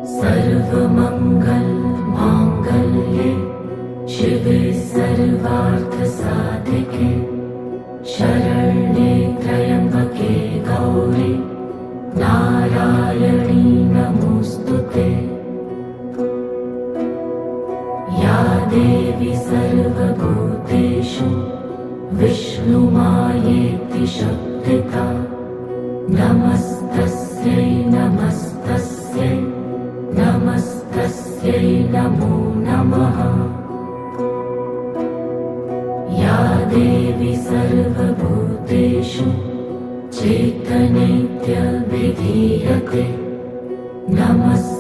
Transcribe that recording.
सर्वमंगल मांगल्ये शिवे सर्वार्थसाधिके शरण्ये त्र्यंबके गौरी नारायणी नमोस्तुते। या देवी सर्वभूतेषु विष्णुमायेति शक्तिता नमस्तस्यै नमस्तस्यै नमस्तस्यै नमो नमः। या देवी सर्वभूतेषु चैतन्येत्यभिधीयते नमस्तस्यै